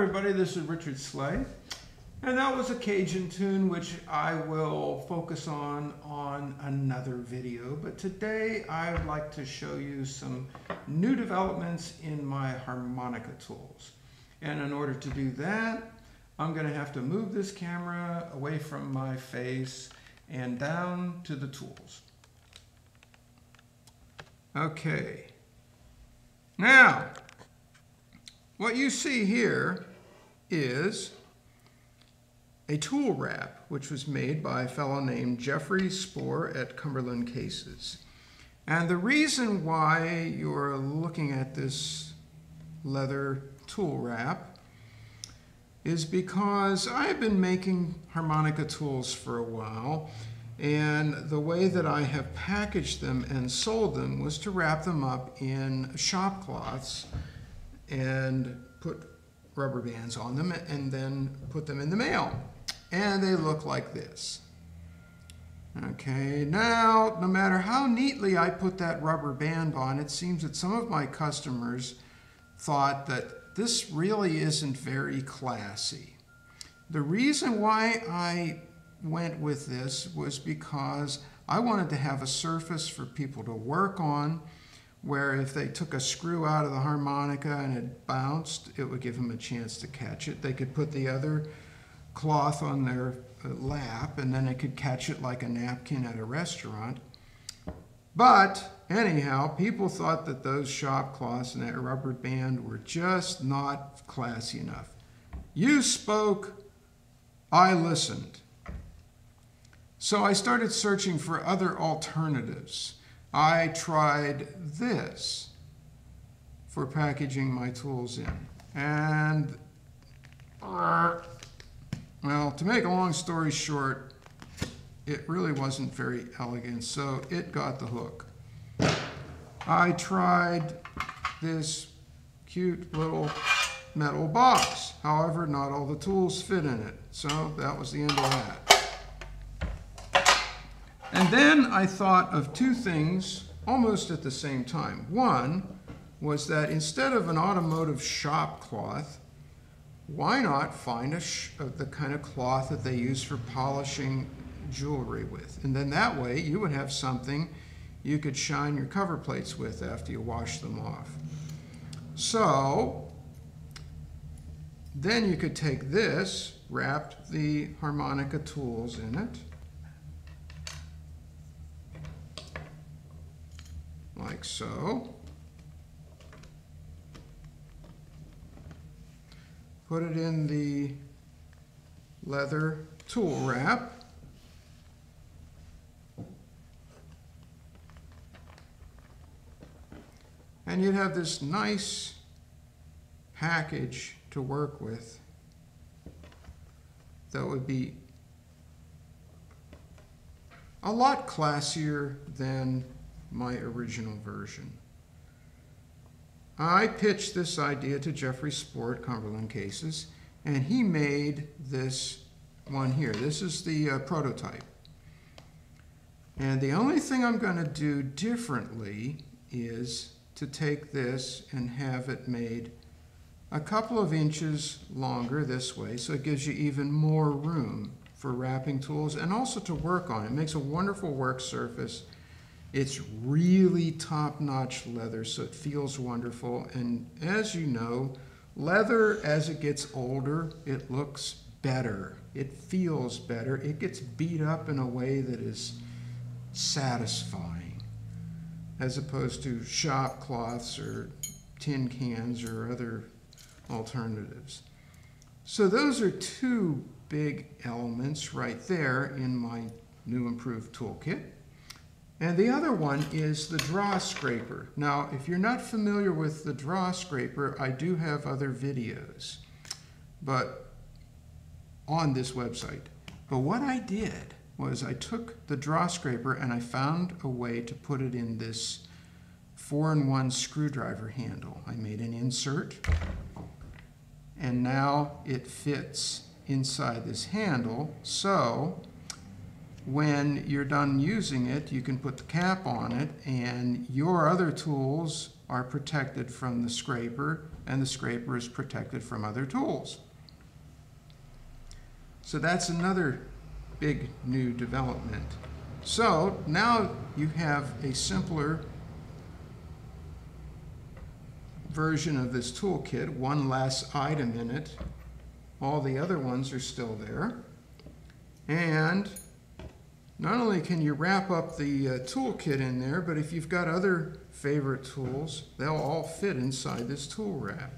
everybody, this is Richard Slay, and that was a Cajun tune which I will focus on another video, but today I would like to show you some new developments in my harmonica tools. And in order to do that, I'm going to have to move this camera away from my face and down to the tools. Okay, now what you see here is a tool wrap which was made by a fellow named Jeffrey Spoor at Cumberland Cases. And the reason why you're looking at this leather tool wrap is because I've been making harmonica tools for a while, and the way that I have packaged them and sold them was to wrap them up in shop cloths and put rubber bands on them and then put them in the mail. And they look like this. Okay, now no matter how neatly I put that rubber band on, it seems that some of my customers thought that this really isn't very classy. The reason why I went with this was because I wanted to have a surface for people to work on, where if they took a screw out of the harmonica and it bounced, it would give them a chance to catch it. They could put the other cloth on their lap and then they could catch it like a napkin at a restaurant. But anyhow, people thought that those shop cloths and that rubber band were just not classy enough. You spoke, I listened. So I started searching for other alternatives. I tried this for packaging my tools in. And, well, to make a long story short, it really wasn't very elegant, so it got the hook. I tried this cute little metal box. However, not all the tools fit in it, so that was the end of that. And then I thought of two things almost at the same time. One was that instead of an automotive shop cloth, why not find the kind of cloth that they use for polishing jewelry with? And then that way you would have something you could shine your cover plates with after you wash them off. So then you could take this, wrap the harmonica tools in it, like so. Put it in the leather tool wrap. And you'd have this nice package to work with that would be a lot classier than my original version. I pitched this idea to Jeffrey Spoor at Cumberland Cases, and he made this one here. This is the prototype. And the only thing I'm going to do differently is to take this and have it made a couple of inches longer this way, so it gives you even more room for wrapping tools and also to work on. It makes a wonderful work surface. It's really top-notch leather, so it feels wonderful. And as you know, leather, as it gets older, it looks better. It feels better. It gets beat up in a way that is satisfying, as opposed to shop cloths or tin cans or other alternatives. So those are two big elements right there in my new improved toolkit. And the other one is the draw scraper. Now, if you're not familiar with the draw scraper, I do have other videos but on this website. But what I did was I took the draw scraper and I found a way to put it in this 4-in-1 screwdriver handle. I made an insert, and now it fits inside this handle, so when you're done using it, you can put the cap on it, and your other tools are protected from the scraper, and the scraper is protected from other tools. So that's another big new development. So now you have a simpler version of this toolkit, one less item in it. All the other ones are still there. And not only can you wrap up the toolkit in there, but if you've got other favorite tools, they'll all fit inside this tool wrap,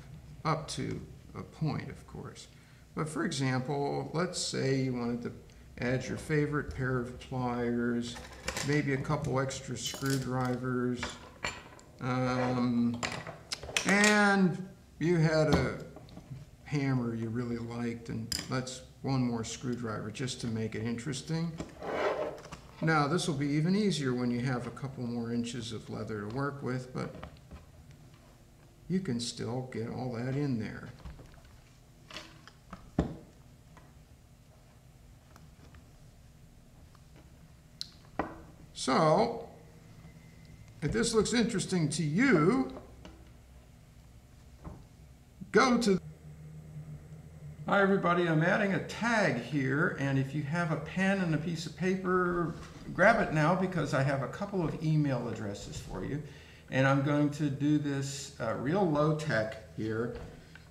up to a point, of course. But for example, let's say you wanted to add your favorite pair of pliers, maybe a couple extra screwdrivers, and you had a hammer you really liked, and let's one more screwdriver just to make it interesting. Now this will be even easier when you have a couple more inches of leather to work with, but you can still get all that in there. So, if this looks interesting to you, go to... Hi everybody, I'm adding a tag here, and if you have a pen and a piece of paper, grab it now because I have a couple of email addresses for you. And I'm going to do this real low tech here.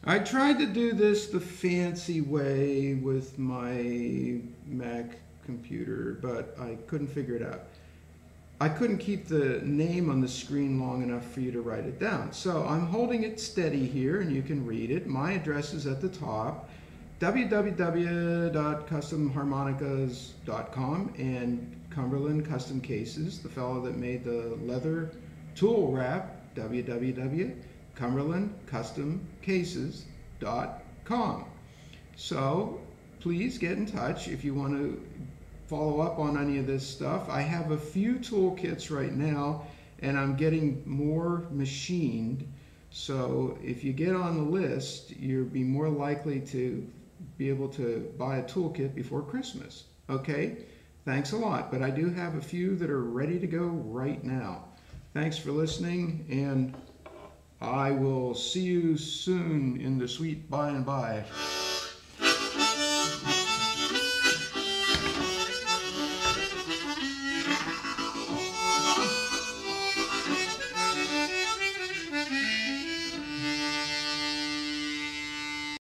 I tried to do this the fancy way with my Mac computer, but I couldn't figure it out. I couldn't keep the name on the screen long enough for you to write it down. So I'm holding it steady here, and you can read it. My address is at the top, www.customharmonicas.com, and Cumberland Custom Cases, the fellow that made the leather tool wrap, www.cumberlandcustomcases.com. So please get in touch if you want to follow up on any of this stuff. I have a few toolkits right now, and I'm getting more machined. So if you get on the list, you'll be more likely to be able to buy a toolkit before Christmas. Okay? Thanks a lot. But I do have a few that are ready to go right now. Thanks for listening, and I will see you soon in the sweet by and by.